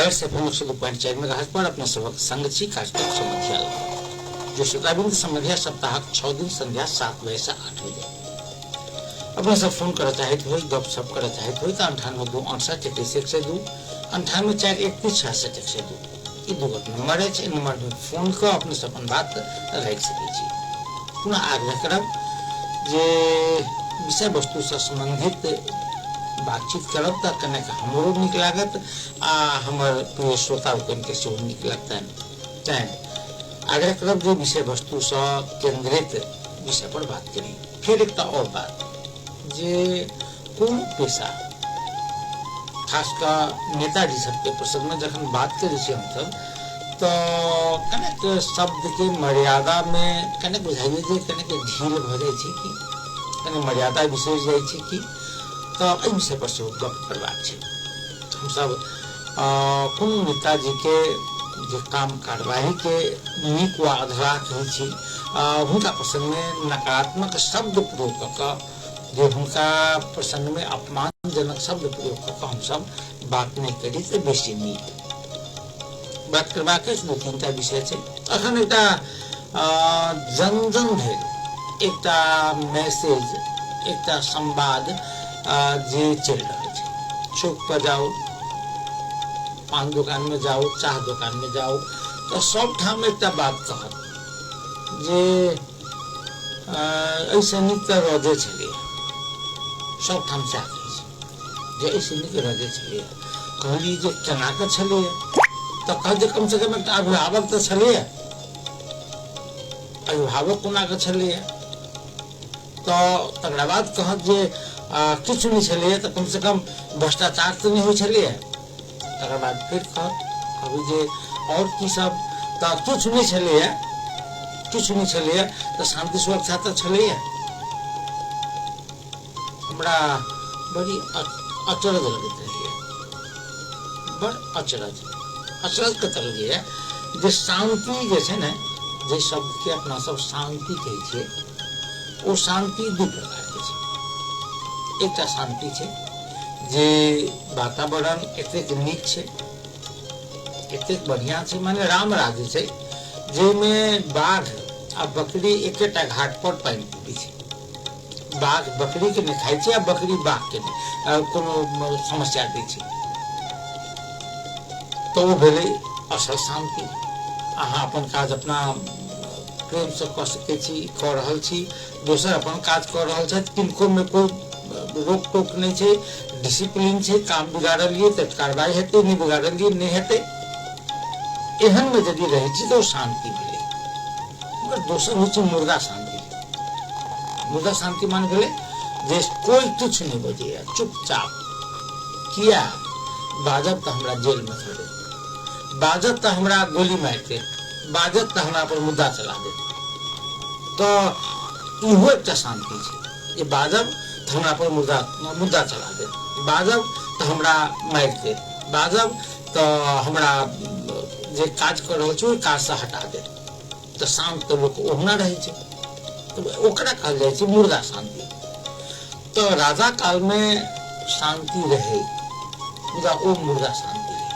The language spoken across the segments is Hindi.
पल्स FM 102.4 मेगाहर्ट्ज पर अपने सबक संग छी कार्यक्रम समझिया जो श्रोताबिंद समझिया सप्ताह 6 दिन संध्या 7 बजे से 8 बजे अपने सब फोन कर चाहत हो गप सब कर चाहत हो तो 98 2 98 ई दो नंबर है नंबर में फोन कर अपने से अपन बात रख सके छी पुनः आग्रह करब जे विषय वस्तु से संबंधित बातचीत करब त कने हमरो निक लागत आ हमर प्रिय श्रोता के सेहो निक लगतन तैं आग्रह करब जे विषय वस्तु से केंद्रित विषय पर बात करी। फिर एक और बात जे कोन पेशा खासकर नेताजी सबके प्रसंग में जखन बात करै छी हम सब तो कनेक शब्द के मर्यादा में कनेक बुझाइए जे कनेक ढील भ जाय छै कि कने मर्यादा बिसरि जाय छै कि तो एहि विषय पर से गप करबाक छै। हम सब कोन नेताजी के जे काम कार्यवाही के नीक वा अधरा कहै छी हुनका प्रसंग में नकारात्मक शब्द प्रयोग क जे हुनका प्रसंग में अपमानजनक शब्द प्रयोग क हम सब बात नहीं करी तो बेसी नीक बात करबाक है। दो तीन टा विषय छै अखन एकटा जन धरि एकटा मैसेज एकटा संवाद जे चल रहा है। चौक पर जाओ, पान दुकान में जाओ, चाह दुकान में जाओ तो सब ठाम एकटा बात कहत जे ऐसे नीक रजे छलिए सब ठाम से जे ऐसे नीक रजे छलिए कहली जे केना के छलिए तो कह जे कम से कम एक अभिभावक तो छलिए अभिभावक कोना के छलिए तो तकरा बाद कहत जे किछ नहीं छलिए तो कम से कम भ्रष्टाचार तो नहीं हो छलिए तकर बाद फिर कहब जे और की सब तो किछ नहीं छलिए तो शांति सुरक्षा तो छलिए। हमरा बड़ी अचरज लगत रहिए बड़ अचरज कतल है जे शांति जे छै ने जे शब्द के अपना सब शांति कहै छियै ओ शांति दू प्रकार के छै। एकटा शांति छै जे वातावरण एतेक नीक छै एतेक बढ़िया छै माने राम राज्य छै जेमे बाघ आ बकरी एकेटा घाट पर पानि पीबै छै। बाघ बकरी के नहीं खाइ छै आ बकरी बाघ के नहीं कोनो समस्या दै छै तो वो भेलै असल शांति। अहाँ अपन काज अपना प्रेम से कऽ सकै छी कऽ रहल छी दोसर अपन काज कऽ रहल छथि किनको में कोई रोक टोक नहीं छै डिसिप्लिन छै काम बिगाड़लिए तो कार्रवाई हेतै नहीं बिगाड़लिए नहीं हेतै एहन में यदि रहै छी तो शांति भेलै। मगर दोसर होइ छै मुर्दा शांति मान भेलै जे कोई किछु नहीं बजैया चुपचाप किया बाजब तो हमरा जेल में छोड़े बाजत तो हमरा गोली मार दे बाजत तो हमरा पर मुद्दा चला दे तो इहो एकटा शांति छै जे बाजब तो हमरा पर मुद्दा चला दे बाजब तो हमरा मार दे बाजब तो हमरा जे काज कर रहल छै काज से हटा दे तो शांत तो लोक ओहना रहै छै तो ओकरा कहल जाइ छै मुर्दा शांति। तो राजा काल में शांति रहे मुदा ओ मुर्दा शांति रहे।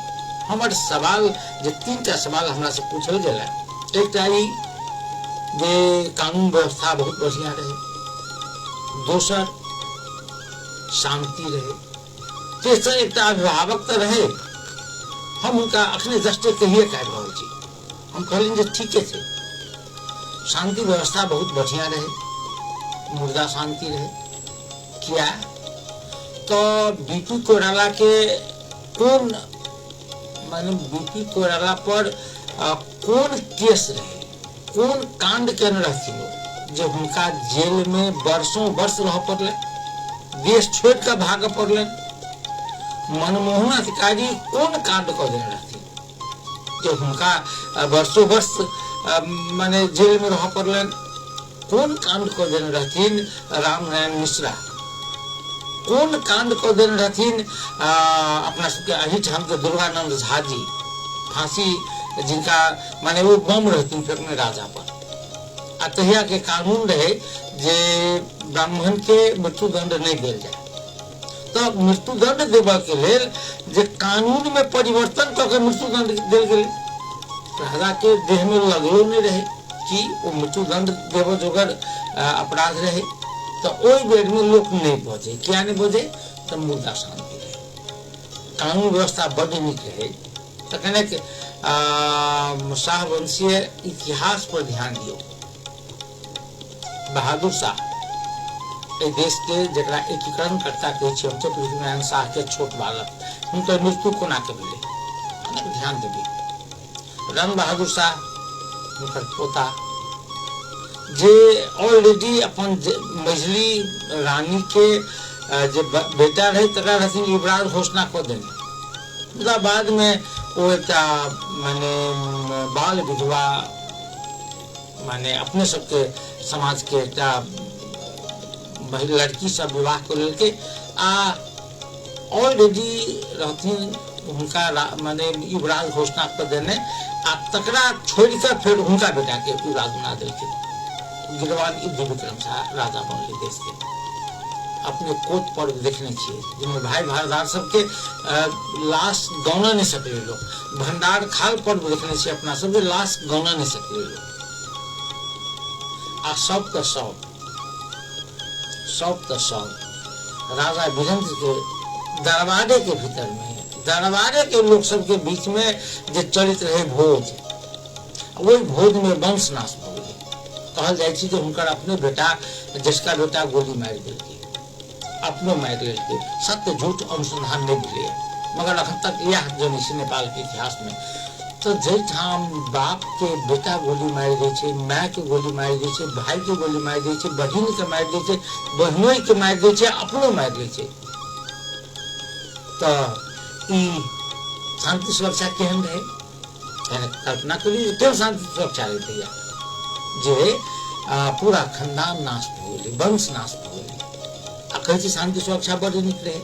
हमर सवाल जे तीनटा सवाल हमरा से पूछल गेला एकटा ई जे कानून व्यवस्था बहुत बढ़िया रहे दोसर शांति रहे तेसर एकटा अभिभावक तो रहे हम उनका अखने जस्टे कहिए कह रहल छी हम कहलिन जे ठीके छै शांति व्यवस्था बहुत बढ़िया रहे मुर्दा शांति रहे। क्या तो बीपी कोइराला के कौन माने बीपी कोइराला पर कौन केस रहे कौन कांड केने रहथिन जे हुनका जेल में वर्षों वर्ष रह पड़ले देश छोड़ कर भाग पड़ले। मनमोहन अधिकारी कौन कांड कर देने रहथिन जे हुनका वर्षों वर्ष माने जेल में रह पड़ले। कौन कांड कर देने रहथिन राम नारायण मिश्रा कौन कांड कर देने रहथिन अपना सबके अहिठाम के दुर्गानंद झा जी फांसी जिनका माने वो बम रहथिन फेंकने राजा पर आ तहिया के कानून रहे जे ब्राह्मण के मृत्युदंड नहीं देल जाए तो मृत्युदंड देबा के लेल जे कानून में परिवर्तन करके मृत्युदंड देल गेल, राजा के देह में लगलो नहीं रहे कि वो मृत्युदंड देव जोगर अपराध रहे, तो ओई बेर में लोग नहीं बजे। क्या नहीं बजे? तो मुद्दा शांति रहे, कानून व्यवस्था बड़ी निक रहे। तो कहने के शाहवंशीय इतिहास पर ध्यान दियो। बहादुर शाह देश के जरा एकीकरण करता कहे छी हम तो पृथ्वीनारायण शाह के छोट बालक उनकर मृत्यु कोना के भेलै, ध्यान देबे। रण बहादुर शाह उनकर पोता जे ऑलरेडी अपन मझली रानी के जे बेटा रहे तकरा रहथिन युवराज घोषणा कऽ देने, मुदा बाद में वो एक माने बाल विधवा माने अपने सबके समाज के एक लड़की सब विवाह कर लेके आ ऑलरेडी रहथिन हुनका माने युवराज घोषणा कर देने आ तकरा छोड़ के फिर हुनका बेटा के युवराज बना देलके। गिरवान युद्ध विक्रम शाह राजा बनले देश के। अपने कोट पर देखने छिए जिनमें भाई भारदार सबके लाश गौना नहीं सकले लोग, भंडार खाल पर देखने छिए अपना सब लाश गौना नहीं सकले लोग। आ सब का सब राजा वीरेंद्र के दरबारे के भीतर में, दरबारे के लोग सब के बीच में जे चलित रहे भोज, वही भोज में वंश नाश हो गए। कहल जाए जे हुनकर अपने बेटा जिसका बेटा गोली मार देलके, अपनो मार लेलके। सत्य झूठ अनुसंधान नहीं मिले, मगर अखन तक यह जनी से नेपाल के इतिहास में तो जैठाम बाप के बेटा गोली मार दे छै, माय के गोली मार दे छै, भाई के गोली मार दे छै, बहिन के मार दे छै, बहनोई के मार दे छै, अपनो मार दे छै, तो ई शांति सुरक्षा केहन रहे? कल्पना करिए केहन शांति सुरक्षा रहते जे पूरा खानदान नाश हो गए, वंश नाश हो गए। आ कहे शांति सुरक्षा बड़ निक रहे।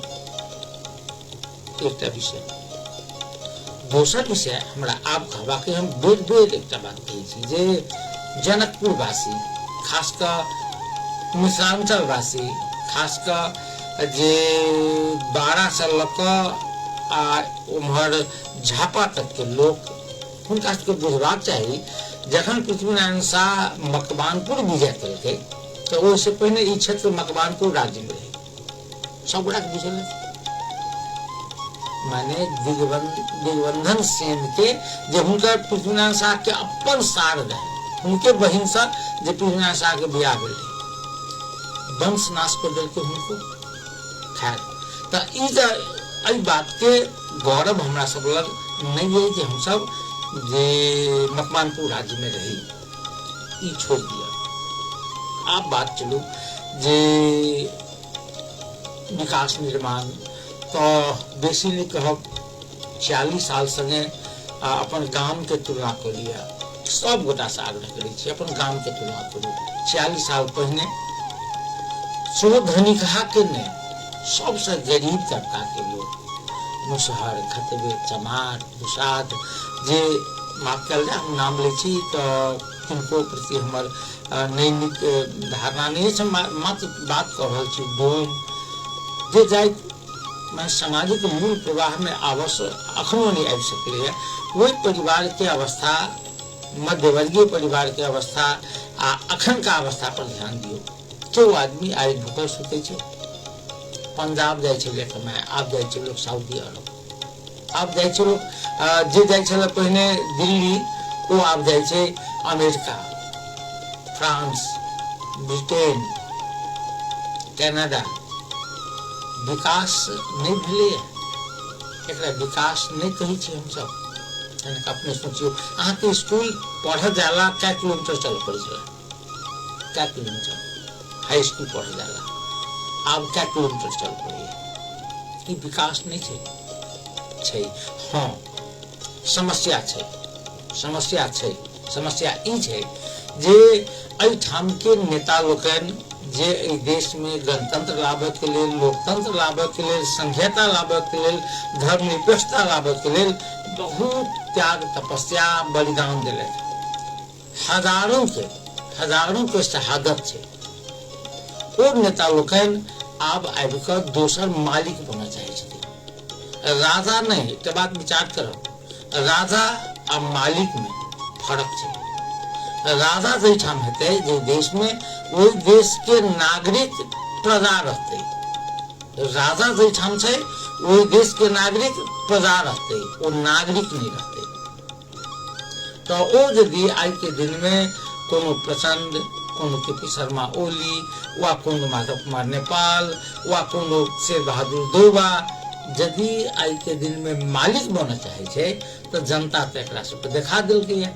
एक विषय। दोसर विषय हमरा आप कहबाक हम बेर बेर एक बात कही जे जनकपुर वासी, खासकर मिथिलांचल वासी, खासकर जे 12 से लक आ उम्हर झापा तक के लोग हुनका सबके बुझबाक चाही जखन पृथ्वीनारायण शाह मकवानपुर विजय केलकै तो ओहिसे पहिने ई क्षेत्र मकवानपुर राज्य में रहे। सब गोटा के बुझल माने दिग्बंधन सेन के जे हुनकर पृथ्वीनारायण शाह के अपन सार रहे, उनके बहिन से जे पृथ्वीनारायण शाह के बियाह भेल, वंश नाश कर देलकै हुनको। खैर तो ई बात के गौरव हमरा सब लग नहीं है जे हम सब जे मकवानपुर राज्य में रही, ई छोड़ दिया। आप बात चलू जे विकास निर्माण तो बेसी नहीं कहब 40 साल संगे अपन गांव के तुलना कर लिया। सब गोटा से आग्रह करे छी अपन गांव के तुलना करू। 40 साल पहले सो धनिक के ने सबसे गरीब तबका के लोग मुसहर, खतबे, चमार, दुसाध जे माफ कर ले हम नाम ले छी तो किनको प्रति हमर नहीं निक धारणा नहीं है, मात्र बात कर रहल छी। डोम जे जाय मैं सामाजिक मूल प्रवाह में आवश्यक अखनो नहीं आबि सकले है, वही परिवार के अवस्था, मध्यवर्गीय परिवार के अवस्था आ अखन का अवस्था पर ध्यान दियो। क्यों आदमी आइ भूखल सुते छै, पंजाब जाय छले कमाए, आब जाय छै लोग सऊदी अरब, आब जाय छै लोग जे जाय छले पहिने दिल्ली ओ आब जाय छै अमेरिका, फ्रांस, ब्रिटेन, कनाडा। विकास नहीं भेले, एकरा विकास नहीं कही छी हम सब। अपने सोचियो अहाँ के स्कूल पढ़ जाला क्या किलोमीटर चल पड़े छला, क्या किलोमीटर हाई स्कूल पढ़ जाला, आब क्या किलोमीटर चल पड़े। ई विकास नहीं छै। हाँ समस्या छै, समस्या छै। समस्या ई छै जे एहिठाम के नेता लोकन जे देश में गणतंत्र लाभक के लेल, लोकतंत्र लाभक के लेल, संघीयता लाभक के लेल, धर्मनिरपेक्षता लाभक के लेल बहुत त्याग, तपस्या, बलिदान दिले। हजारों के शहादत छै। ओ नेता लोकन आब आबि कऽ दोसर मालिक बनऽ चाहै छथिन। राजा नहीं, एक बात विचार करब, राजा आ मालिक में फर्क छै। राजा जैठाम हेतै जे देश में, ओहि देश के नागरिक प्रजा रहतै। राजा जैठाम छै ओहि देश के नागरिक प्रजा रहतै, ओ नागरिक नहीं रहतै। तो ओ यदि आई के दिन में कोनो प्रचंड, कोनो केपी शर्मा ओली, वा कोनो माधव कुमार नेपाल, वा कोनो शेर बहादुर देउवा यदि आई के दिन में मालिक बनऽ चाहे छै तो जनता तो एकरा सबके देखा देलकै है।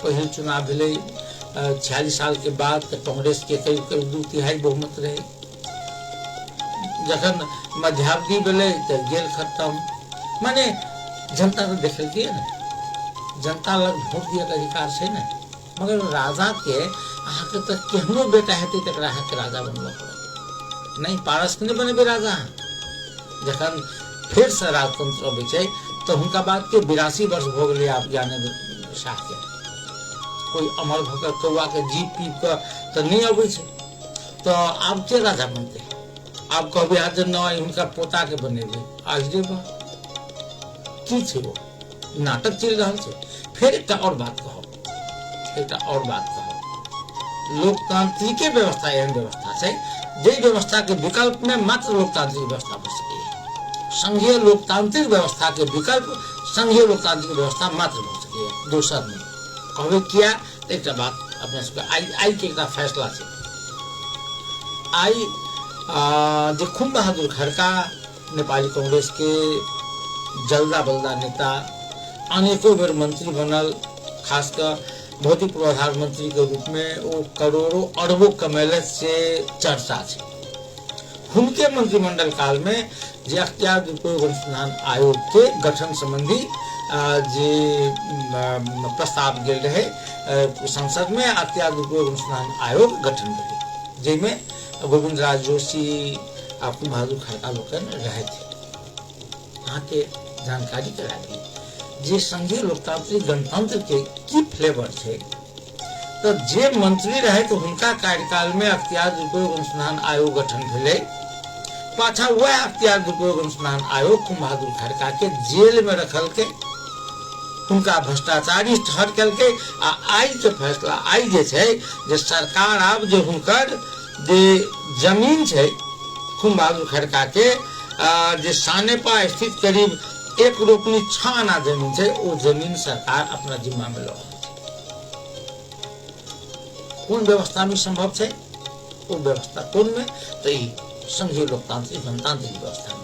पहिल चुनाव भेलै 46 साल के बाद तो कांग्रेस के करीब करीब 2/3 बहुमत रहे। जखन मध्यावधि भेलै तो गेल खत्म। माने जनता तो देखलकै ना, जनता लग वोट दिए के अधिकार छै ना। मगर राजा के अहाँ के तो केहनो बेटा हेतै तकरा अहाँ के राजा बनबऽ पड़त, नहीं पारस नहीं बनेबे राजा। जखन फिर से राजतंत्र अबै छै तो हुनका बाद के 82 वर्ष भ गेलै आब ज्ञानेन्द्र शाह के। कोई अमर भकर कौआ के जीप पीप के तो नहीं अबै छै, तो आब के राजा बनते? आब कहबे आज नय हुनका पोता के बनेबे, आज रे बा की छै वो नाटक चल रहल छै। फिर एकटा और बात कहब, एकटा और बात कहब, लोकतांत्रिक व्यवस्था एहन व्यवस्था छै जे व्यवस्था के विकल्प में मात्र लोकतांत्रिक व्यवस्था बच सकैए। संघीय लोकतांत्रिक व्यवस्था के विकल्प संघीय लोकतांत्रिक व्यवस्था मात्र भ सकैए, दोसर नहीं। कहबे किया तो एक बात अपने सबके आई के एक फैसला छै। आई जे खूब बहादुर खड़का नेपाली कांग्रेस के जल्दा बल्दा नेता, अनेकों बेर मंत्री बनल, खासकर भौतिक पूर्वाधार मंत्री के रूप में वो करोड़ों अरबों कमेले से चर्चा है। उनके मंत्रिमंडल काल में जे अख्तियार दुरुपयोग अनुसंधान आयोग के गठन संबंधी जे प्रस्ताव गेल रहे संसद में, अख्तियार दुरुपयोग अनुसंधान आयोग गठन भेलै, जेमे गोविंद राज जोशी आ खूब बहादुर खड़का लोकन रहे थे। अहाँ के जानकारी करा दी जे संघीय लोकतांत्रिक गणतंत्र के की फ्लेवर है। तो जे मंत्री रहे तो उनका कार्यकाल में अख्तियार दुरुपयोग अनुसंधान आयोग गठन भेलै, पाछा वह अख्तियार दुरुपयोग अनुसंधान आयोग खूब बहादुर खड़का के जेल में रखल के, उनका भ्रष्टाचारी ठहर करके। आई के फैसला आई जे छै जे सरकार आब जे हुनकर जे जमीन छै खूब बहादुर खड़का के जे सानेपा स्थित करीब 1.6 आना जमीन है, वो जमीन सरकार अपना जिम्मा में लऽ कौन व्यवस्था में संभव है? वो व्यवस्था कौन में? तो संघीय लोकतांत्रिक गणतांत्रिक व्यवस्था में।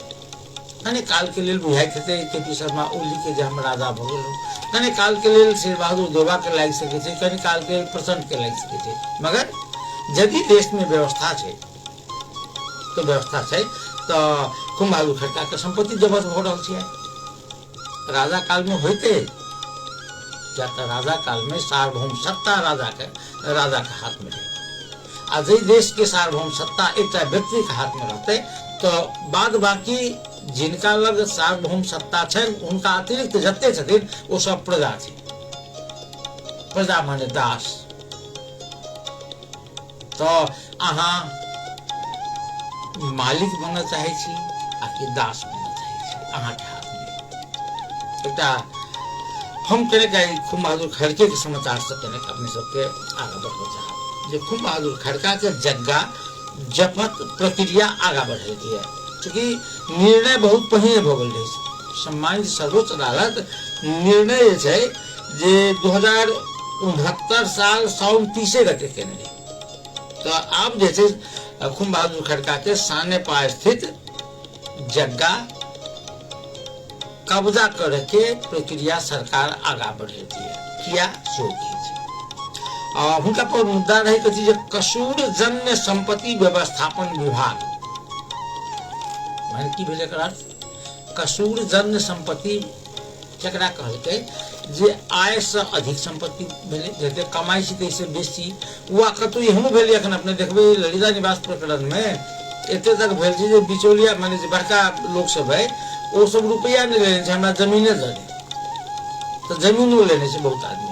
कने काल के लिए बुझाइत हेतै केपी शर्मा ओली के जे हम राजा भ गेलहुँ, कने काल के लिए शेर बहादुर देउवा के लागि सकै छै, कने काल के प्रचंड के लागि सकै छै। मगर यदि देश में व्यवस्था है तो व्यवस्था है तो खूब बहादुर खड़का के संपत्ति जब्त हो रहा है। राजा काल में होते क्या तो राजा काल में सार्वभौम सत्ता राजा के हाथ में रहे। आज देश के सार्वभौम सत्ता एक व्यक्ति के हाथ में रहते तो बाद बाकी जिनका लग सार्वभौम सत्ता है उनका अतिरिक्त जते छथिन वो सब प्रजा छै। प्रजा माने दास। तो अहाँ मालिक बनना चाहे छी आकि दास बनना चाहे छी, अहाँ के हाथ में। एकटा हम कने खूब बहादुर खड़के के समाचार से कने अपने सबके आगे बढ़ो चाहब जे खूब बहादुर खड़का के जग्गा जपत प्रक्रिया आगा बढ़ल है, चूंकि निर्णय बहुत पहिने भ गेल रहे। सम्मानित सर्वोच्च अदालत निर्णय जे 2069 साल साउन 30 गते केने रहे। तो आप जैसे खूब बहादुर खड़का के सानेपा स्थित जगह कब्जा करके प्रक्रिया सरकार आगा बढ़ेती है। किया हुनका पर मुद्दा रहे कथी जे कसूर जन्य संपत्ति व्यवस्थापन विभाग माने की भेलै एकर अर्थ? कसूर जन्य संपत्ति केकरा कहलकै जे आय से अधिक संपत्ति भेलै, जते कमाई छै तैसे बेसी। वा कतौ एहनो भेलै अखन अपने देखबै ललिता निवास प्रकरण में एते तक भेल छै जे बिचौलिया माने जे बड़का लोग सब है वो सब रुपया नहीं लेने छै, हमरा जमीने दे दे, तो जमीनो लेने छै बहुत आदमी।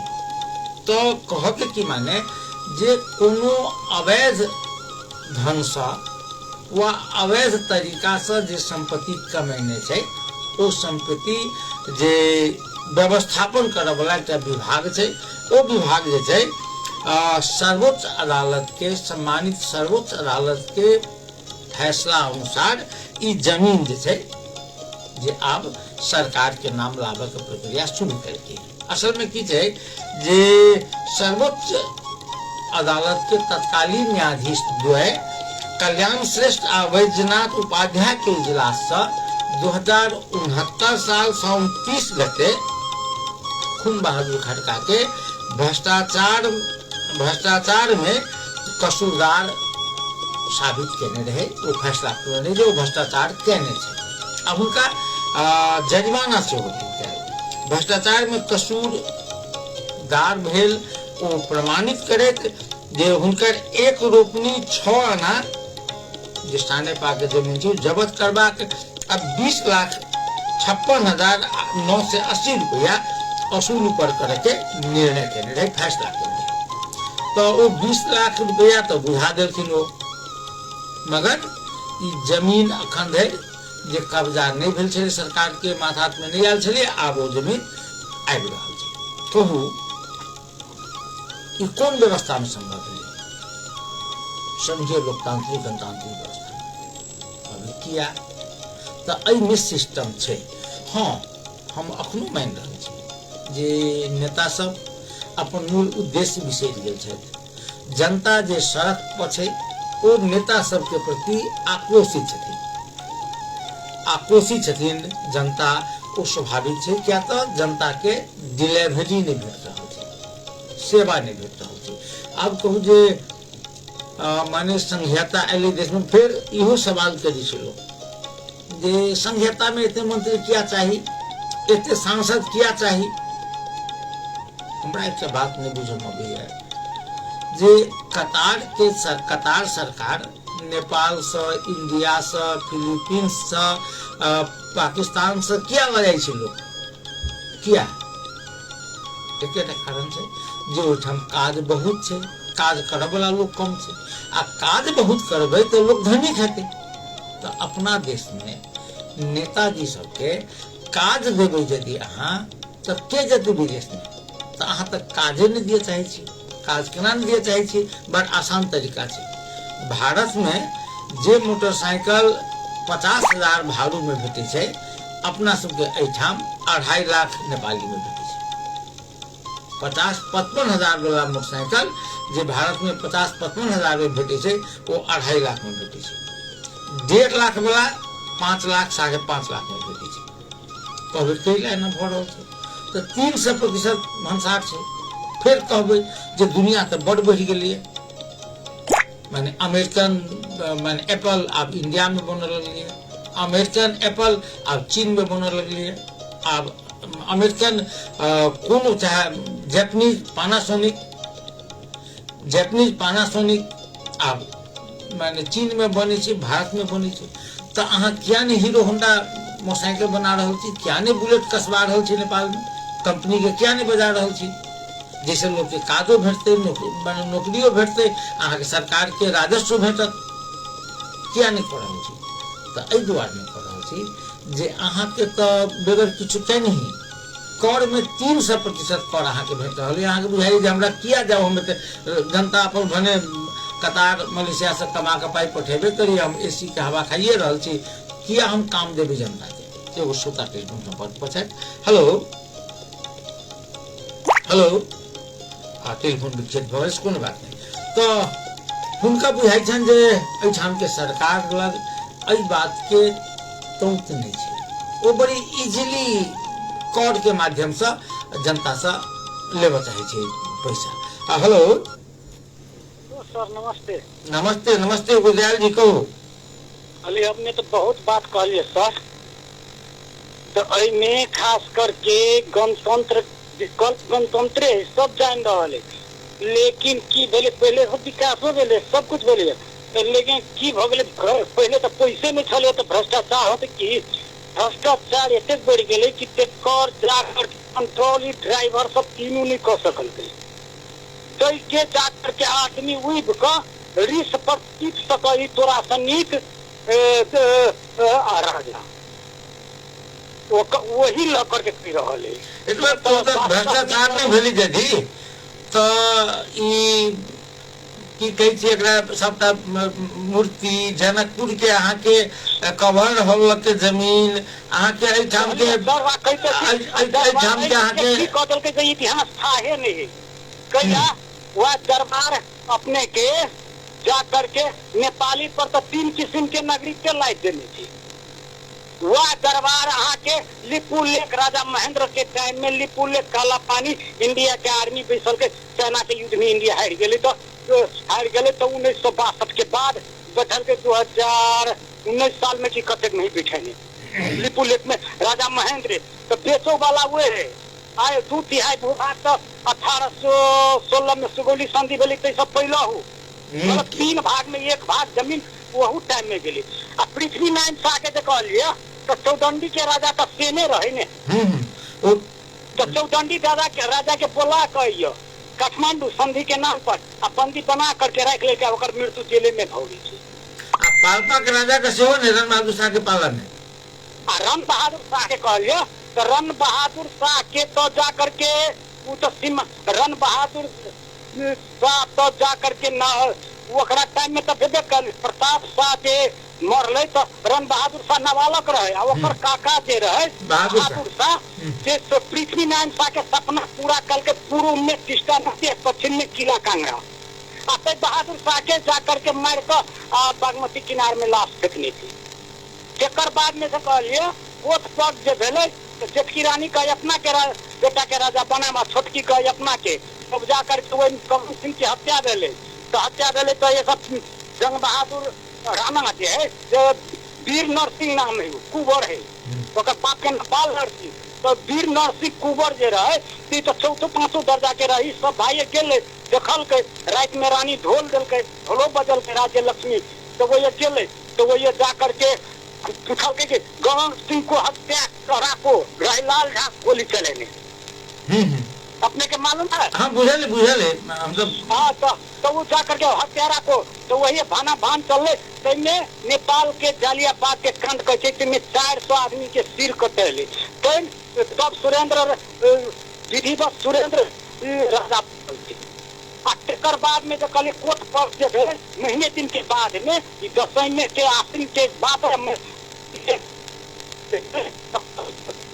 तो कहके की माने जे कोनो अवैध धन से वा अवैध तरीका से जे संपत्ति कमेने छै ओ संपत्ति जे व्यवस्थापन करय वाला एकटा विभाग छै ओ विभाग जे छै सर्वोच्च अदालत के सम्मानित सर्वोच्च अदालत के फैसला अनुसार ई जमीन जे छै जे आब सरकार के नाम लाबे के प्रक्रिया शुरू करके असल में की छै जे सर्वोच्च अदालत के तत्कालीन न्यायाधीश द्वय कल्याण श्रेष्ठ आ वैद्यनाथ उपाध्याय के इजलास से 2069 साल 29 गते खून बहादुर खड़का के भ्रष्टाचार में कसूरदार साबित केने रहे वो फैसला करने जो भ्रष्टाचार केने छे अब उनका जरिमाना से होती भ्रष्टाचार में कसूरदार भेल वो प्रमाणित करे जे हुनकर एक रोपनी 6 आना जे स्थाने पाके जमीन थी जब्त करबा के अब 20,56,980 रुपया असूल पर करे के निर्णय केने रहे फैसला केने तो वो 20 लाख रुपया तो बुझा देलखिन वो मगर ई जमीन अखन धरि जे कब्जा नहीं भेल छे सरकार के माथा में नहीं आयल छे आब वो जमीन आबि रहल छे कहू ई कोन व्यवस्था में संभव है संघीय लोकतांत्रिक गणतांत्रिक व्यवस्था अभी किया तो एहिमे सिस्टम छे हाँ हम अखनो मान रहल छी जे नेता सब अपन मूल उद्देश्य बिसरि गेल छथि जनता जे सड़क पर छै ओ नेता सब के प्रति आक्रोशित छथिन जनता ओ स्वाभाविक छै क्या तो जनता के डिलीवरी नहीं भेट रहल छै सेवा नहीं भेट रहल छै अब कहू जे माने संघीयता एले देश में फिर इहो सवाल करी छलो जे संघीयता में इतने मंत्री क्या चाहिए इतने सांसद क्या चाहिए हमरा एक बात नहीं बुझ में अबैया जे कतार सरकार नेपाल से इंडिया से फिलीपींस से पाकिस्तान से क्या लड़ाई छै लोग किया एकेटा कारण छै जे ओठाम काज बहुत छै काज करब वाला लोग कम छै आ काज बहुत करबे तो लोग धनिक हेतै तो अपना देश में नेताजी सबके काज देबै यदि अहाँ तो के जेतै विदेश में तो अहाँ तक काजे नहीं दिए चाहे छी काज केना नहीं दिए चाहे छी बड़ आसान तरीका छै भारत में जे मोटरसाइकिल 50,000 भाड़ू में भेटे छै अपना सबके एठाम 2.5 लाख नेपाली में भेटे छै 50-55,000 वाला मोटरसाइकिल जे भारत में 50-55,000 में भेटे छै वो 2.5 लाख में भेटे छै 1.5 लाख वाला 5 लाख 5.5 लाख में भेटे छै कहबै कई लाइन भऽ रहल छै तो 300% भंसार छै फिर कहबै जे दुनिया तो बड़ बढ़ गेलिए माने अमेरिकन माने एप्पल अब इंडिया में बनने लगे अमेरिकन एप्पल अब चीन में बनने लगे अब अमेरिकन कोनो चाहे जापानीज पानासोनिक अब माने चीन में बने छी भारत में बने छी तो अहाँ क्या नहीं हीरो होंडा मोटरसाइकिल बना रहल छी क्या नहीं बुलेट कसबा रहल छी नेपाल में कंपनी के क्या नहीं बजा रहल छी जैसे लोग के काजो भेटते नौकरियों भेटते अहाँ के सरकार के राजस्व भेटत क्या नहीं कर रहल छी तो एहि दुआरे नहीं कर रहल छी जे अहाँ के तो बेगर किछु के नहीं कर में 300% कर अहाँ के भेट रहल अहाँ के बुझाई जे हमरा किया जाओ हम जनता अपन भने कतार मलेशिया से कमा के पाई पठेबे करी हम एसी के हवा खाइए रहल छी किया हम काम देबे जनता के एगो श्रोता टेलीफोन संपर्क पर छै हेलो हेलो टेलीफोन विच्छेद भऽ कोनो बात नहीं तो हुनका बुझाई छन जे एठाम के सरकार लग एहि बात के तौत नहीं छै वो बड़ी इजीली कर के माध्यम से जनता से लेबे चाहे छै पैसा हेलो सर नमस्ते नमस्ते नमस्ते गुजराल जी कहू अली हमने तो बहुत बात कहलिए सर तो एमे खास करके गणतंत्र विकल्प गणतंत्र सब जान रहा है लेकिन की भेले पहले विकास हो गए सब कुछ भेले लेकिन की भ गेले पहले तो पैसे में चले तो भ्रष्टाचार होते कि भ्रष्टाचार एते बढ़ गए कि कर जाकर कंट्रोल ड्राइवर सब तीनों नहीं कर सकल तो के जाकर के आदमी उब का रिस पर टिक सकी तोरा सनिक राजा वही ल करके पी रहल है। एक बार तो भ्रष्टाचार नहीं भेली यदि तो ई की कहै छै एकरा सबटा मूर्ति जनकपुर के अहाँ के कवर हॉल के जमीन अहाँ के एठाम के अहाँ के कदल के इतिहास था है नहीं कहिया वह दरबार अपने के जा करके नेपाली पर तो 3 किस्म के नागरिकता लाई देने थी। वह दरबार अहाँ के लिपुलेख राजा महेंद्र के टाइम में लिपुलेख काला पानी इंडिया के आर्मी बैसल के सेना के युद्ध में इंडिया हार गए तो 1962 के बाद बैठल के 2019 साल में की कतक नहीं बैठे लिपुलेख में राजा महेंद्र तो बेचो वाला वो है आए 2/3 भूभाग तो 1816 में सुगौली संधि भेली तो सब पहला हो मतलब 3 भाग में 1 भाग जमीन वहू टाइम में गेली। आ पृथ्वी नारायण शाह के कहलिए तो चौदंडी के राजा का सेने रहे ने तो चौदंडी राजा के बोला कहियो काठमांडू संधि के नाम पर आ बंदी बना करके रख ले के ओकर मृत्यु जेले में भौली थी। पाल्पा के राजा का सेहो ने रण बहादुर शाह के पालन में आ रण बहादुर शाह के कहलिए तो रण बहादुर शाह के तो जा करके वो तो सीमा रण बहादुर शाह तो जा करके ना ओकरा टाइम में तो भेबे कर प्रताप शाह के मरले तो रण बहादुर शाह नाबालक रहे आ ओकर काका जे रहे बहादुर शाह जे पृथ्वी नारायण शाह के सपना पूरा करके पूर्व में कृष्णा नदी पश्चिम में किला कांगड़ा आ बहादुर शाह के जा करके मार कर बागमती किनार में लाश फेंकनी थी। जेकर बाद में से कहलिए ओत पग जे भेले तो जेठकी रानी का अपना के बेटा के राजा बना छोटकी का अपना के तब जा करके वही कमल सिंह की हत्या भेले तो हत्या भेले तो ये सब जंग बहादुर राणा जे है जो वीर नरसिंह नाम है कुंवर है तो बाप के नेपाल नरसिंह तो वीर नरसिंह कुंवर जे रहे ती तो 4-5 दर्जा के रही सब भाई गेले देखल के रात में रानी ढोल दिल के ढोलो बजल के राज्य लक्ष्मी तो वो ये गेले तो वो ये जा करके पूछल के गौर सिंह को हत्या करा को रायलाल झा गोली चलेने अपने के मालूम है। हाँ बुझल हम सब हाँ तो वो जा करके हत्यारा को तो वही भाना भान चले तो में नेपाल के जालियाबाद के कांड कहे में 400 आदमी के सिर कटेले तो तब सुरेंद्र विधिवत सुरेंद्र राजा तेकर बाद में जो कल कोर्ट पर जो है महीने दिन के बाद में दसवीं में के आश्विन के बाद में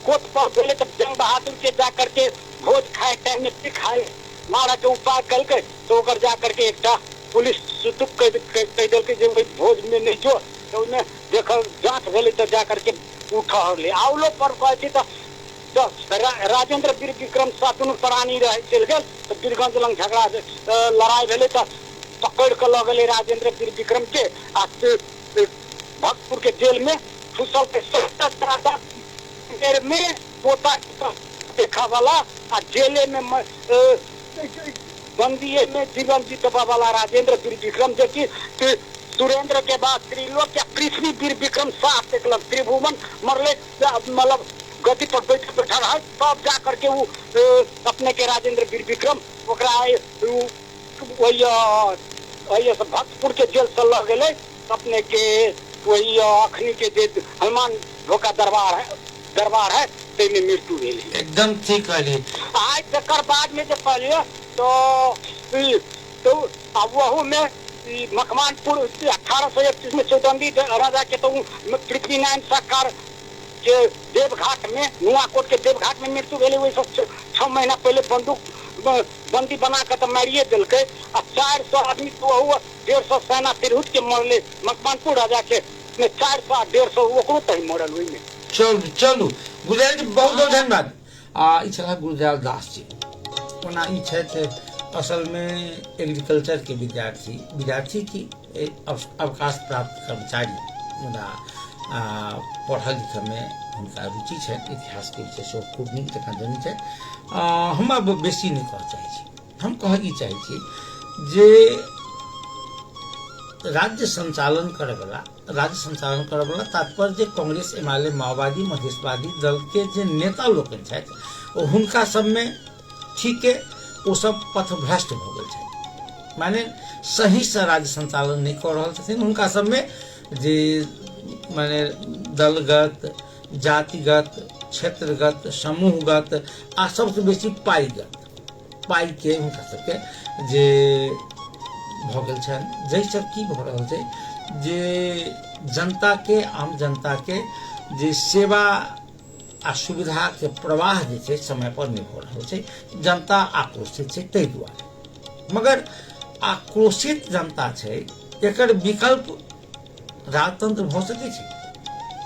कोर्ट पर बोले तो जंग बहादुर के जा करके भोज खाए टाइम में खाए मारा के उपाय कल के तो जा करके एक पुलिस सुतुक कह दिल के जब भोज में नहीं जो तो उन्हें देखो जांच भेले तो जा करके उठा ले आवलो पर कहे तो राजेंद्र वीर विक्रम शाह दोनों प्राणी रहे चल गए तो वीरगंज लंग झगड़ा लड़ाई भेले तो पकड़ के लगले राजेंद्र वीर विक्रम के भक्तपुर के जेल में फुसल के 70 में पोता देखा वाला आ जेले में बंदी में जीवन जीतवा वाला राजेंद्र वीर विक्रम जो की सुरेंद्र के बाद त्रिलोक या पृथ्वी वीर विक्रम शाह देखलक त्रिभुवन मरले मतलब गति पर बैठा रहा तब जा करके वो अपने के राजेंद्र वीर विक्रम वही भक्तपुर के जेल से लग गए अपने के वही अखनी के जे हनुमान धोखा दरबार है में मृत्यु भेल एकदम ठीक है। आज तकर बाद में जो पहले तो अब वहू में मकवानपुर 1831 में चौदंडी राजा के तो पृथ्वी नारायण सरकार के देवघाट में नुआकोट के देवघाट में मृत्यु भेले वही सब 6 महीना पहले बंदी बना कर तो मारिए दिल के 400 आदमी तो 150 सेना तिरहुत के मरले मकवानपुर राजा के 400-150 ओकरो तही मरल वही में। चलू गुरुदयाल जी बहुत बहुत धन्यवाद। ई छला गुरुदयाल दास जी ओना ई छथि असल में एग्रीकल्चर के विद्यार्थी की अवकाश प्राप्त कर्मचारी मुदा पढ़ल लिखल में हुनका रुचि है इतिहास के विषय से खूब नीक जकाँ जानै छै। हम अब बेसी नहीं कह चाहे छी हम कह ई चाहे छी जे राज्य संचालन करे वाला तात्पर्य कांग्रेस एमाले माओवादी मधेशवादी दल के जे नेता लोकन छथि हुनका सब में ठीक है वो सब पथभ्रष्ट भ गेल छथि माने सही से राज्य संचालन नहीं कर रहल छथिन हुनका सब में जे माने दलगत, जातिगत, क्षेत्रगत, समूहगत आ सबसे बेसी पाईगत, पाई के हुनका सबके जे भऽ गेल छनि, जाहिसँ की भऽ रहल छै जे जनता के, आम जनता के जे सेवा आ सुविधा के प्रवाह जे छै समय पर नहि भऽ रहल छै, जनता आक्रोशित छै ताहि दुआरे। मगर आक्रोशित जनता छै, एकर विकल्प राजतंत्र भऽ सकै छै?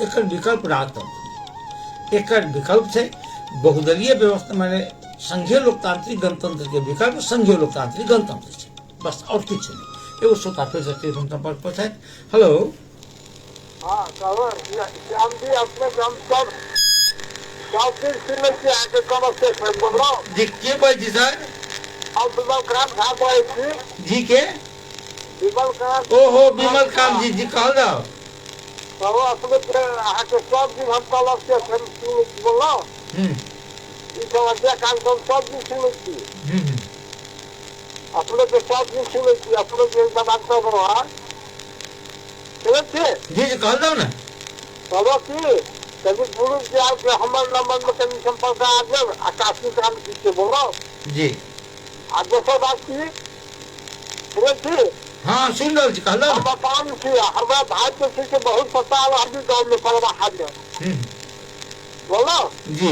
एकर विकल्प राजतंत्र नहीं, एकर विकल्प छै बहुदलीय व्यवस्था, माने संघीय लोकतांत्रिक गणतंत्र के विकल्प संघीय लोकतांत्रिक गणतंत्र छै, बस और किछु नहीं। एगो श्रोता फिर से टेलीफोन संपर्क पर छथि। हेलो। हाँ श्याम जी, अपने हम सब दिन सुनै छी अहाँके कन्वर्सेशन बोललहुँ जी, के बाजै छी सर? हम विमल कांत झा बाजै छी। जी के? विमल कांत। ओहो विमल कांत जी, जी कहल जाओ। तो अपने के अहाँके सब दिन हम कन्वर्सेशन सुनै छी बोललहुँ। ई समस्या कार्यक्रम सब दिन सुनै छी। अपने के सब दिन सुनै छी, अपने के बात कर रहा सुनै छी। जी जी कहल जाओ ना। चलो की कभी गुरु जी आपके हमर नंबर में कभी संपर्क आ जाओ, आकाशी काम कीजिए बोलो जी। आ दोसर बात की सुनै छी। हाँ सुन रहल छी, कहल जाओ हम ना। बताऊं छी हमरा भाई के छी के बहुत पता है अभी गांव में परवा हाजिर बोलो जी।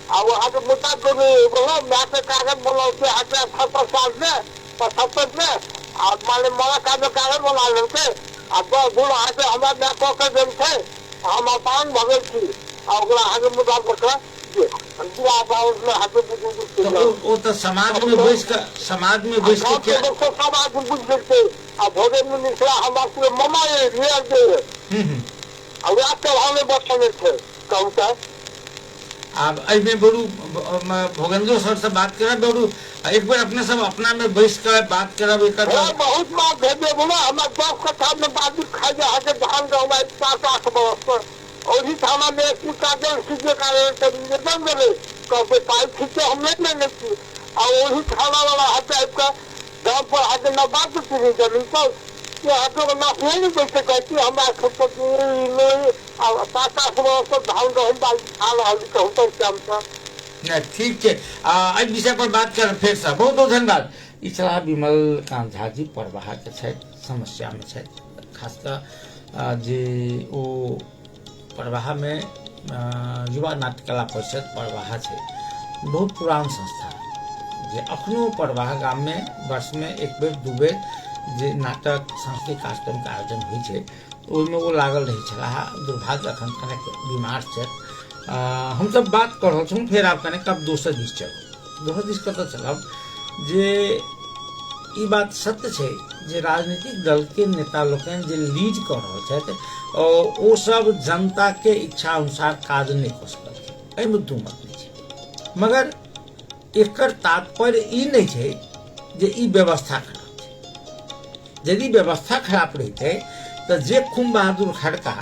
आ वहाँ के मुद्दा को बोलो मैं के कागज बोलो के हटे 78 में 75 में आ माने मारा कागज बना लेते आ गुण आके हमरा मैं को के देम थे हम अपन भगत छी आ ओकरा आगे मुद्दा पर का जी अंतिम आबाद में हाथे बुझू तो वो तो समाज में बैठ के क्या सब आदमी बुझ सकते आ भोजन में निकला हमारे ममा ये रियल दे अब आपके भाव बचने थे कहूँ का अब अइमे बड़ू भोगेंद्र सर से बात करब, बड़ू एक बार अपने सब अपना में बैठ कर बात करब। एक बहुत बात भेजे बोला हमारे 10 कट्ठा में बाजू खा जा के धान का हमारे 7-8 बरस पर और ही थाना में एक कागज सीधे का निवेदन करे कब पाइप खींचे हम नहीं लेने थी और वही थाना वाला हटा का गाँव पर आगे न बात पूरी जमीन तो ये हाथों को ना नहीं कैसे कहती हमारा खपत नहीं 7-8 बरस पर धान का हम बाजू खा रहा कहूँ तो क्या हम ठीक है। एहि विषय पर बात कर फिर से बहुत बहुत धन्यवाद। ई छलाह विमल कांत झा जी, परवाह के छथि, समस्या में छथि, खासकर जे ओ परवाह में युवा नाट्य कला परिषद परवाह छै, बहुत पुरान संस्था जे अखनो परवाह गाम में वर्ष में एक बेर दू बेर जे नाटक सांस्कृतिक कार्यक्रम के आयोजन होइ छै ओहिमे ओ लागल रहै छलाह। दुर्भाग्य अखन कनेक बीमार छथि। हम सब बात कर रहल छूँ, फिर आप कनेक अब दोसर दिस चलब। दोसर दिस कतऽ चलब जे ई बात सत्य छै जे राजनीतिक दल के नेता लोकनि जे लीड कऽ रहल छथि ओ सब जनता के इच्छा अनुसार काज नहीं कऽ सकल, एहिमे दू मत नहीं छै। मगर एकर तात्पर्य ई नहीं छै जे ई व्यवस्था खराब छै। यदि व्यवस्था खराब रहितै तऽ जे खूम बहादुर खड़का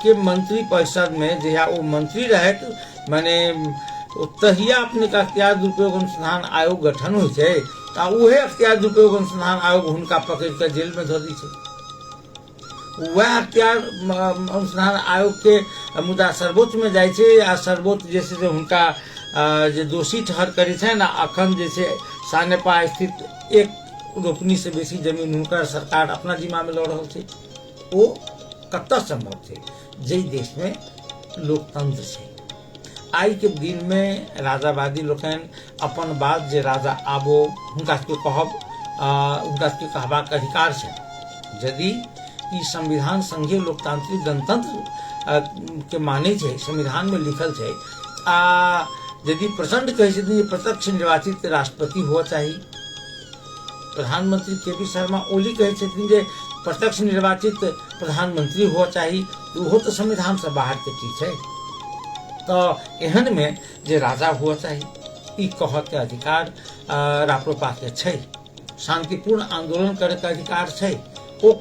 के मंत्री परिषद में जहिया वो मंत्री रहत माने तहिया अपने का अख्तियार दुरुपयोग अनुसंधान आयोग गठन होइ छै आ उहे अख्तियार दुरुपयोग अनुसंधान आयोग हुनका पकड़ के जेल में धऽ दै छै। वह अख्तियार अनुसंधान आयोग के मुद्दा सर्वोच्च में जाइ छै आ सर्वोच्च जे छै से हुनका जे दोषी ठहर करै छै ना अखन जे छै सानेपा स्थित 1 रोपनी से बेसी जमीन हुनकर सरकार अपना जिम्मा में लऽ रहल छै। ओ कतऽ संभव छै जै देश में लोकतंत्र छै। आई के दिन में राजावादी लोकनि अपन बात जे राजा आबो हुनका सबके कहब हुनका सबके कहबाक अधिकार छै। यदि ई संविधान संघीय लोकतांत्रिक गणतंत्र के माने छै, संविधान में लिखल छै आ यदि प्रचंड कहै छथिन जे प्रत्यक्ष निर्वाचित राष्ट्रपति हुआ चाहिए, प्रधानमंत्री के.पी. शर्मा ओली कहै छथिन जे प्रत्यक्ष निर्वाचित प्रधानमंत्री हुआ चाहिए, वो तो संविधान से बाहर के चीज है। तो एहन में जे राजा हुआ चाहिए ई कह के अधिकार राप्रपा के छै। शांतिपूर्ण आंदोलन करे के अधिकार छै। ओ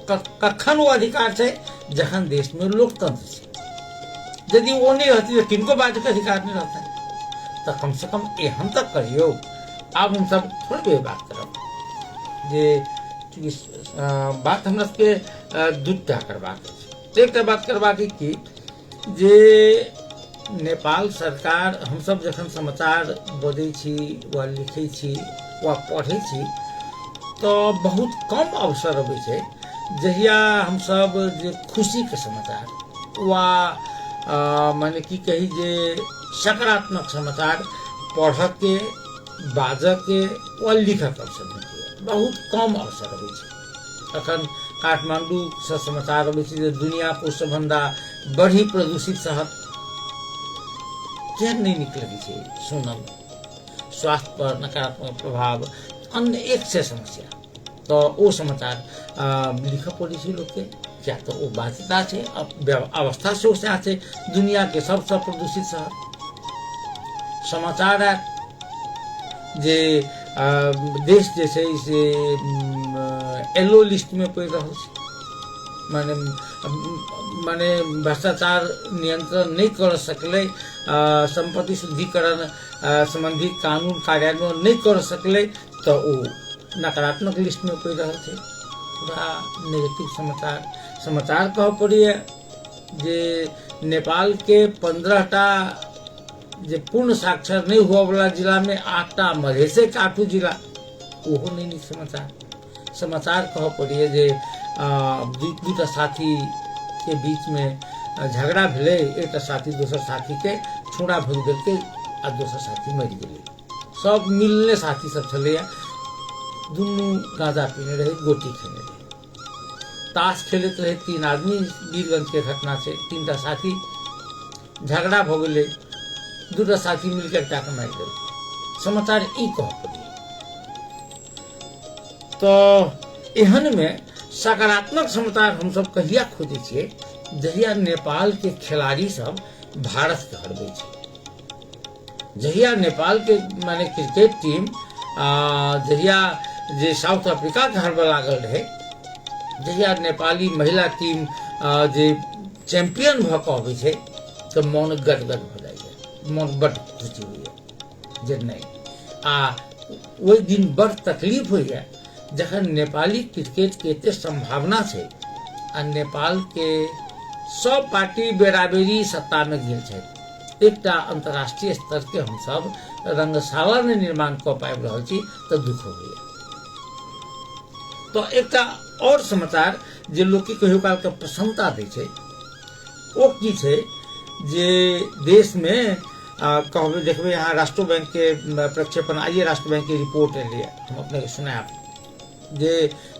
कखन वो अधिकार छै जखन देश में लोकतंत्र छै। यदि वो नहीं रहती तो किनको बात के अधिकार नहीं रहता, तो कम से कम एहन तक करियो। अब हम सब थोड़ी देर बात करब जे बात हमरा सबके दूटा करबाक अछि। एकटा बात करबाक कि जे नेपाल सरकार हमसब जखन समाचार बजै छी वा लिखै छी वा पढ़ै छी तो बहुत कम अवसर अबै छै जहिया हमसब जे खुशीके समाचार वा माने की कही जे सकारात्मक समाचार पढ़के बाजके वा लिखक अवसर मिलैए। बहुत कम अवसर अबै छै। अखन काठमांडू से समाचार अबै छै जे दुनियाको सबभन्दा बढी प्रदूषित शहर, केहन नहीं नीक लगै छै सुनब। स्वास्थ्य पर नकारात्मक प्रभाव, अन्य एक से समस्या, तो वो समाचार लिख पड़े छै लोग के, क्या तो वो बाध्यता छै, अवस्था से ओसे छै दुनिया के सबसे प्रदूषित शहर। समाचार जे देश जे छै से येलो लिस्ट में पड़ि रहल छै, माने माने भ्रष्टाचार नियंत्रण नहीं कर सकले, संपत्ति शुद्धिकरण संबंधी कानून कार्यान्वयन नहीं कर सकले, तो वो नकारात्मक लिस्ट में पड़ रहा थे। पूरा नेगेटिव समाचार कह पड़ी है जे नेपाल के 15टा जे पूर्ण साक्षर नहीं हुआ वाला जिला में 8टा मधेसे काठू जिला, वो नहीं समाचार कह पड़ी है जे दूटा साथी के बीच में झगड़ा भेले, एक साथी दोसर साथी के छुड़ा भूल देलके आ दोसर साथी मर गए। सब मिलने साथी सब चले, दुनू गांजा पीने रहे, गोटी खेने रहे, ताश खेलते रहे। 3 आदमी वीरगंज के घटना से 3टा साथी झगड़ा भ गए, 2टा साथी मिलकर एकटा के मार गए। समाचार ई कह पड़ी। तो एहन में सकारात्मक समाचार हम सब कहिया खोजे छिए जहिया नेपाल के खिलाड़ी सब भारत के हरबे छै, जहिया नेपाल के माने क्रिकेट टीम जहिया जे साउथ अफ्रीका के हरबे लागल रहे, जहिया नेपाली महिला टीम जे चैंपियन भ के अबै छै तो मन गदगद भ जाइए, मन बड़ खुशी होइए जे नहीं। ओहि दिन बड़ तकलीफ होइए जखन नेपाली क्रिकेट के एते संभावना छै आ नेपाल के सब पार्टी बेराबेरी सत्ता में गेल छै। एकटा अंतर्राष्ट्रीय स्तर के हम सब रंगशाला में निर्माण क पाबि रहल छी तो दुख होइए। तो एकटा और समाचार जे लोग के कहियो काल के प्रसन्नता दै छै ओ की छै जे देश में कहबे देखबे यहाँ राष्ट्र बैंक के प्रक्षेपण, आइए राष्ट्र बैंक की रिपोर्ट एलिए, हम अपने सुनाब जे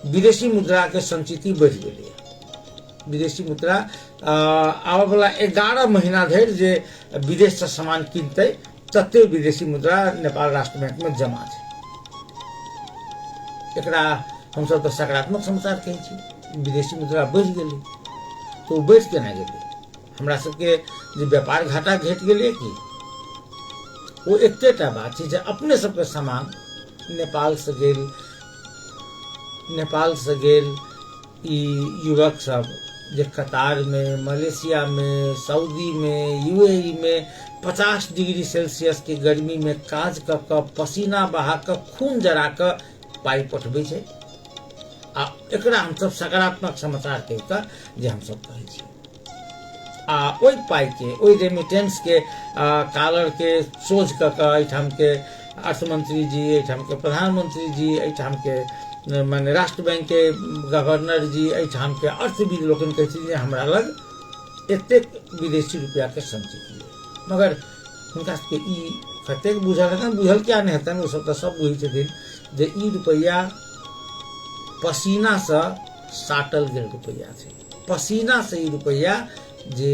विदेशी मुद्रा के संचिति बढ़ गई। विदेशी मुद्रा आबे वाला 11 महीना धरि जे विदेश से सामान किनते तते विदेशी मुद्रा नेपाल राष्ट्र बैंक में जमा है। एकरा हम सब तो सकारात्मक समाचार कहे छी। विदेशी मुद्रा बढ़ गई तो बढ़ केना गेलै, हमरा सबके जे व्यापार घाटा घट गेलै कि वो एकेटा बात छै जे अपने सबके सामान नेपाल से गेल ई युवक सब जे कतार में, मलेशिया में, सऊदी में, यूएई में 50 डिग्री सेल्सियस के गर्मी में काज क पसीना बहा क खून जरा क पाई पठबे छै। आ एकरा हम सब सकारात्मक समाचार कह के जे हम सब कहै छी। आ ओई पाई के, ओई रेमिटेंस के कालर के सोझ क एठाम के अर्थमंत्री जी, एठाम के प्रधानमंत्री जी, एठाम के माने राष्ट्र बैंक के गवर्नर जी, एठाम के अर्थविद लोकन कहै छै जे हमरा लग एतेक विदेशी रुपया के संचित है। मगर हुनका सबके ई कतेक बुझल है, बुझल क्या नहीं हेतन, वो सब तो सब बुझै छथिन जे ई रुपया पसीना से साटल गेल रुपया छै। पसीना से ई रुपया जे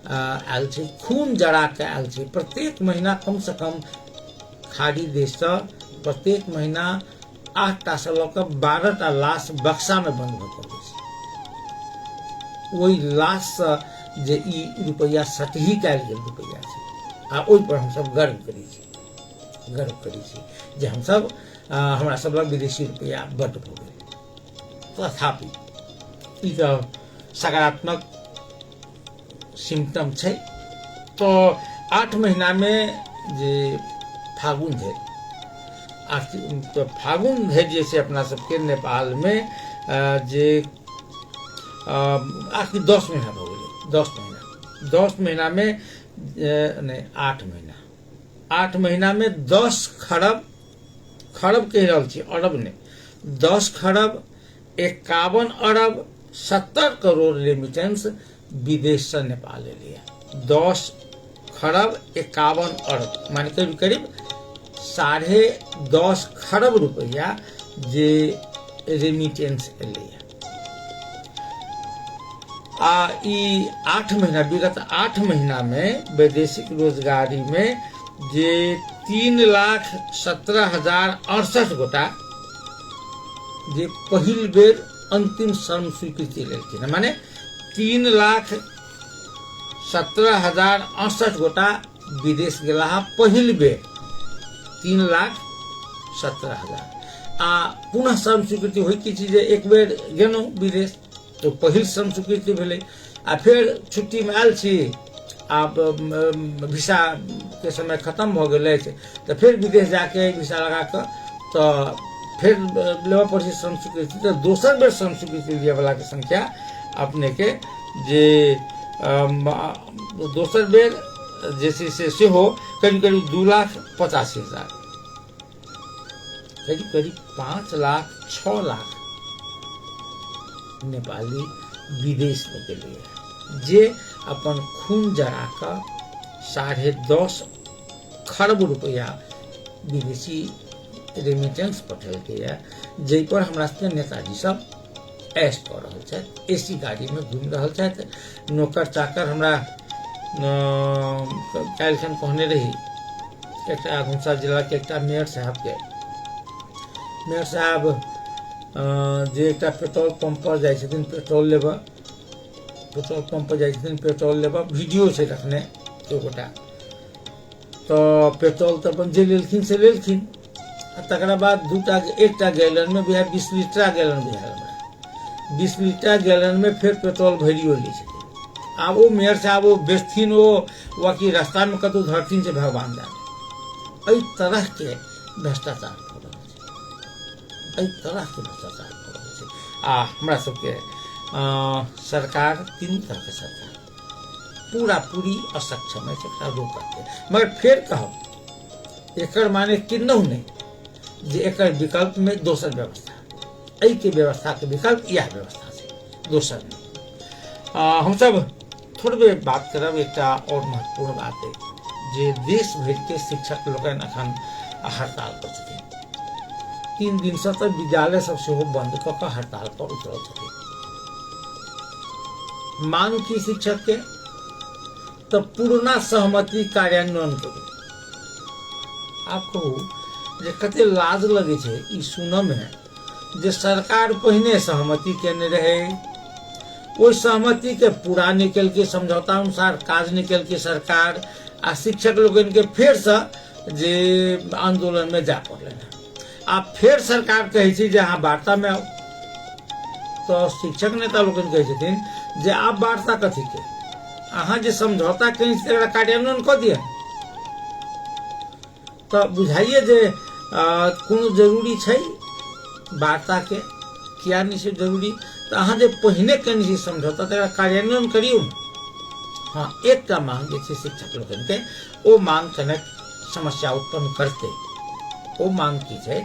आयल छै, खून जरा के आयल छै। प्रत्येक महीना कम से कम खाड़ी देश से प्रत्येक महीना 8टा से लऽ 12टा लाश बक्सा में बंद भ पड़ै छै। ओहि लाश से जे ई रुपया सटही कयल गेल रुपया छै आ ओहि पर हम सब गर्व करै छी जे हम सब हमरा सब लग विदेशी रुपया बड्ड भ गेल। तथापि ई तो सकारात्मक सिम्टम छै। तो 8 महीना में जे फागुन धरि तो फागुन धरि जे छै अपना सबके नेपाल में जे आखिर 10 महीना भऽ गेलै। 10 महीना में नहीं 8 महीना में 10 खरब कहि रहल छी, अरब ने 10 खरब 51 अरब 70 करोड़ रेमिटेंस विदेश से नेपाल एलिए। 10 खरब 51 अरब माने करीब करीब 10.5 खरब रुपया जे रेमिटेंस एलिए। ई 8 महीना विगत 8 महीना में वैदेशिक रोजगारी में जे 3,17,068 गोटा जे पहिल बेर अंतिम श्रम स्वीकृति लेलखिन, माने 3,17,068 गोटा विदेश गेला पहिल बेर 3,17,000 पुनः श्रम स्वीकृति होइ कि जे एक बेर गेलहुँ विदेश तो पहिल श्रम स्वीकृति भेलै, फिर छुट्टी में आयल छी, आब वीसा के समय खत्म भऽ गेल अछि तो फिर विदेश जाके वीसा लगा कऽ तो फिर लेबऽ पड़ै श्रम स्वीकृति। तो दोसर बेर श्रम स्वीकृति लिये वाला के संख्या अपने के जे दोसर बेर जे छै से सेहो करीब करीब 2,85,000 करीब 5 लाख 6 लाख नेपाली विदेश में गेलै, जे अपन खून जरा कऽ 10.5 खरब रुपया विदेशी रेमिटेंस पठेलकै, जाहि पर हमरा सबके नेताजी सब ऐश कऽ रहल छथि, एसी गाड़ी में घूमि रहल छथि। नौकर चाकर हमरा काल्हिखन कहने रही एकटा घुमसा जिला के एकटा मेयर साहब जे एकटा पेट्रोल पंप पर जाइ छथिन पेट्रोल लेबऽ, वीडियो छै रखने केओ गोटा, तो पेट्रोल तो अपन जे लेलखिन से लेलखिन, तकरा बाद एकटा गैलन में 20 लीटर गैलन बुझायल हमरा, 20 लीटर गैलन में फिर पेट्रोल भरियो लै छथिन। आब वो मेयर साहब वो बेचथिन वो कि रास्ता में कतौ धरथिन से भगवान जाने। एहि तरह के भ्रष्टाचार हो रहल छै, हमरा सबके सरकार 3 तरह के सरकार पूरी असक्षम है एकरा रोकऽ के। मगर फिर कहब एकर माने किन्नहु नहीं जे एकर विकल्प में दोसर व्यवस्था, एहि के व्यवस्था के विकल्प यह व्यवस्था छै, दोसर नहीं। हम सब थोड़बे बात करब एकटा और महत्वपूर्ण बात है जे देश भर के शिक्षक लोकनि अखन हड़ताल पर छथिन। 3 दिन से तो विद्यालय सब सेहो बंद कऽ कऽ हड़ताल पर उतरल छथिन। मांग की शिक्षक के तो पूर्णा सहमति कार्यान्वयन करू। आप कहू जे कते लाज लगे छै ई सुनऽ में जे सरकार पहिने सहमति केने रहे, ओहि सहमति के पूरा नहीं केलकै, समझौता अनुसार काज नहीं केलकै सरकार, आ शिक्षक लोगन के फेर से जे आंदोलन में जा पड़लै। आप फिर सरकार कहै छै जे अहाँ वार्ता में आओ, तो शिक्षक नेता लोगन कहै छथिन जे आप वार्ता कथी के, अहाँ जे समझौता केने छी तकरा कार्यान्वयन कऽ दिअ। तो बुझाइए जे कोनो जरूरी छै वार्ता के, किया नहीं छै जरूरी, तो अहाँ जे पहिने केने छी समझौता तकरा कार्यान्वयन करियौ। हाँ, एकटा मांग जे छै शिक्षक लोगन के, ओ मांग कनेक समस्या उत्पन्न करतै। ओ मांग की छै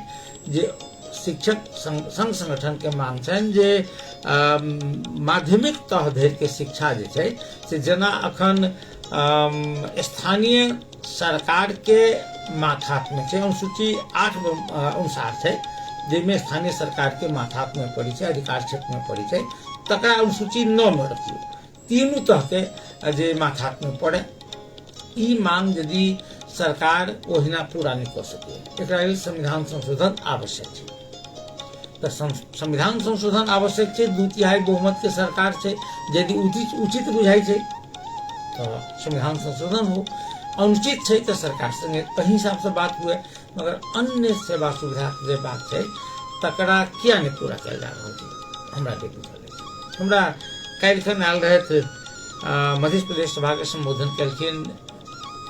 जे शिक्षक संघ संगठन के मांग छनि जे माध्यमिक तह धरि के शिक्षा जे छै से जेना अखन स्थानीय सरकार के माथात में छै, अनुसूची 8 अनुसार छै, जाहिमे स्थानीय सरकार के माथात में पड़ै छै, अधिकार क्षेत्र में पड़ै छै, तकरा अनुसूची 9 में रखियौ, तीनू तह के जे माथात में पड़े। ई मांग यदि सरकार ओहिना पूरा नहीं कर सके, एकरा लेल संविधान संशोधन आवश्यक है। तो संविधान संशोधन आवश्यक है, 2/3 बहुमत के सरकार से यदि उचित बुझाई है तो संविधान संशोधन हो, अनुचित है तो सरकार संगे कहीं हिसाब से बात हुए। मगर अन्य सेवा सुविधा के बात है तकरा किया नहीं पूरा कल जा रहा है, हमरा नहीं बुझल। हमरा काल्हिखन आयल रहथि मध्य प्रदेश सभा के संबोधन कलखिन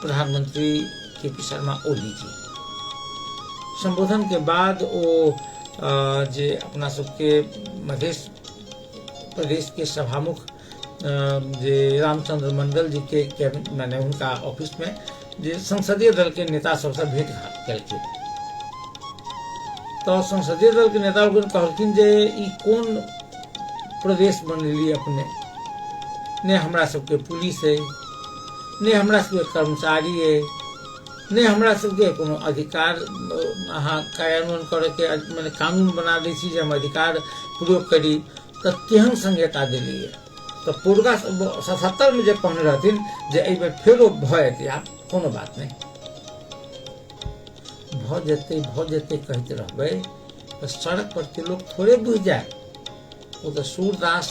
प्रधानमंत्री के पी शर्मा ओली जी। संबोधन के बाद वो जे अपना सबके मध्य प्रदेश के सभामुख जे रामचंद्र मंडल जी के मैंने उनका ऑफिस में जे संसदीय दल के नेता सबसे भेंट घाट कलखिन। तो संसदीय दल के नेता लोग कहलखिन जे ई कौन प्रदेश बनली अपने, ने हमरा सबके पुलिस है, ने हमरा सबके कर्मचारी है, ने हमरा सबके कोनो अधिकार अहाँ कार्यान्वयन करे के मैंने कानून बना दै छी जे हम अधिकार प्रयोग करी, तो केहन संहिता दिली है। तो पूर्वा 77 में जे कहने रहथिन जे एहि बेर फेरो भऽ जेतै, आब कोनो बात नहीं भऽ जेतै कहते रहबै तो सड़क पर के लोग थोड़े बुझ जाए। वो तो सूरदास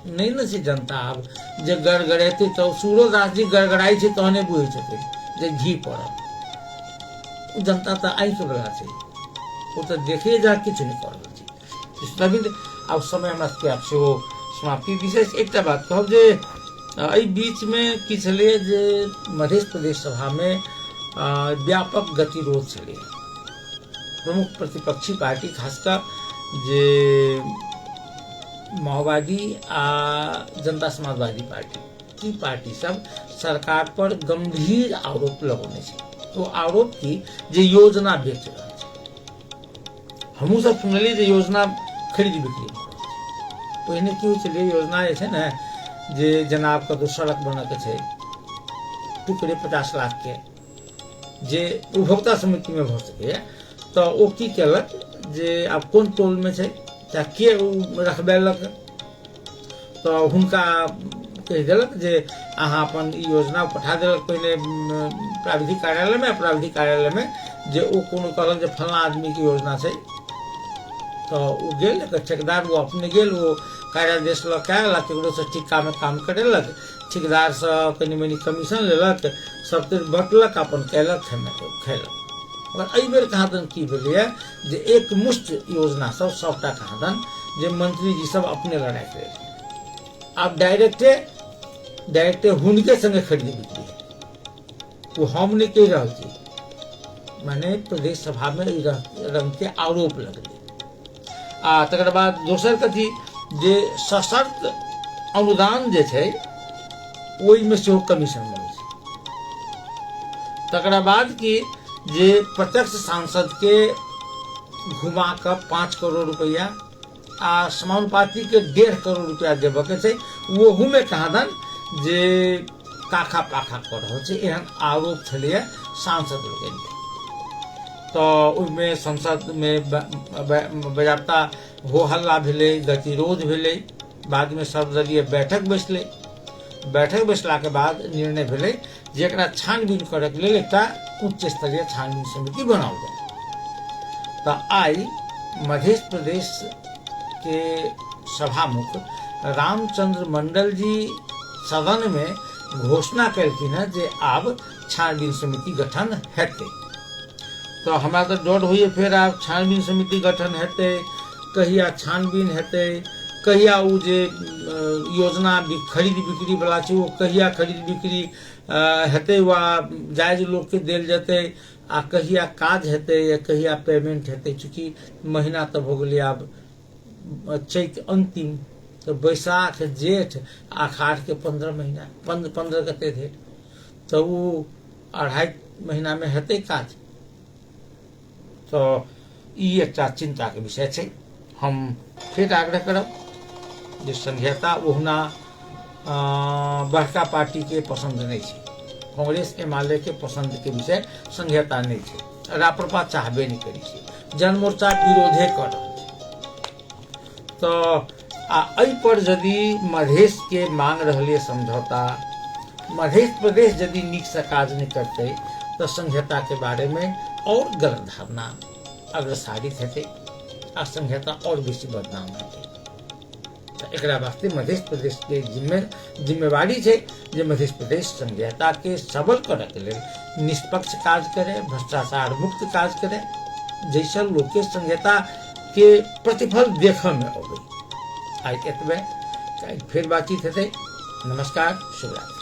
नहीं न छै जनता, आब जे गड़गड़ेतै तो सूरदास जी गड़गड़ाई छै तहने बुझै छथिन जे घी पड़ल। जनता तो आँखि बला छै, वो तो देखे जा किछु नहीं कर रहल छै। नवीन आब समय हमरा सबके आब सेहो समाप्ति विशेष एकटा बात कहब जे एहि बीच में की छलै जे मध्य प्रदेश सभा में व्यापक गतिरोध छलै। प्रमुख प्रतिपक्षी पार्टी खासकर जे माओवादी आ जनता समाजवादी पार्टी की पार्टी सब सरकार पर गंभीर आरोप लगौने छै। तो आरोप की जे योजना बेच रहल छै। हमहूँ सब सुनलियै जे योजना खरीद बिक्री पहिने की होइ छलै, योजना जे छै ने जे जेना आब कतौ सड़क बनऽ के छै टुकड़े 50 लाख के जे उपभोक्ता समिति में भऽ सकैए, तो ओ की केलक जे आब कोन टोल में छै चाहे के रखबेलक, तो हुनका कहि देलक जे अहाँ अपन ई योजना पठा देलक पहले प्राविधिक कार्यालय में जे ओ कोनो कहलक जे फलां आदमी की योजना छै, तो वो गेल ठेकेदार वो अपने गेल वो कार्यादेश लऽ के आयल, केकरो से ठिक्का में काम करेलक, ठेकेदार से कनी मनी कमीशन लेलक, सब कुछ बटलक, अपन कयलक खैलक। मगर एहि बेर कहाँ दन की भेलैए जे एक मुश्त योजना सबटा कहाँ दन जे मंत्री जी सब अपने लड़ाई करे, आब डायरेक्टे हुनके संगे खरीद बिक्री, वो हम नहीं कह रहा छी, माने प्रदेश सभा में रंग के आरोप लगले। आ तकर बाद दोसर कथी जे सशर्त अनुदान जे छै ओहि में सेहो कमीशन मिलै छै। तकर बाद की जे प्रत्यक्ष सांसद के घुमा कर 5 करोड़ रुपया आ समानुपाती के 1.5 करोड़ रुपया देबऽ के छै, ओहू में कहाँ दन जे काखा पाखा कर रहल छै, एहन आरोप छलैया सांसद लोगन के। तो ओहिमे संसद में बेजाबता हो हल्ला भेलै, गतिरोध भेलै, बाद में सर्वदलीय बैठक बैसलै, बैठक बैसला के बाद निर्णय भेलै जे एकरा छानबीन करऽ के लेल एकटा उच्च स्तरीय छानबीन समिति बनाओल जाए। तो आई मध्य प्रदेश के सभामुख रामचंद्र मंडल जी सदन में घोषणा कलखिन है जे आब छानबीन समिति गठन हेतै। तो हमरा तो डर होइए फिर आब छानबीन समिति गठन हेतै, कहिया छानबीन हेतै, कहिया उ जे योजना खरीद बिक्री वाला छै वो कहिया खरीद बिक्री हेतै वा जायज लोग के देल जेतै, आ कहिया काज हेतै या कहिया पेमेंट हेतै। चूँकि महीना तो भऽ गेलै आब चैत अंतिम, तो बैसाख जेठ आषाढ़ के 15 महीना 15 कते धरि, तो वो 2.5 महीना में हेतै काज। तो ई एकटा चिंता के विषय छै। हम फिर आग्रह करब जे संघीयता ओहुना बड़का पार्टी के पसंद नहीं छै, कांग्रेस एमाले के पसंद के विषय संघीयता नहीं छै, राप्रपा चाहबे नहीं करी छै, जनमोर्चा विरोधे कर रहल छै। तो एहि पर यदि मधेश के मांग रहलिए समझौता, मध्य प्रदेश यदि नीक से काज नहीं करते तो संघीयता के बारे में और गलत धारणा अग्रसारित हेतै आ संघीयता और बेसी बदनाम हेतै। तो एकरा वास्ते मध्य प्रदेश के जिम्मेवारी छै जे मध्य प्रदेश संघीयता के सबल करऽ के लेल निष्पक्ष काज करे, भ्रष्टाचार मुक्त काज करे, जैसे लोग के संघीयता के प्रतिफल देखऽ में अबै। आई एतबे, फिर बातचीत हेतै। नमस्कार, शुभ रात्रि।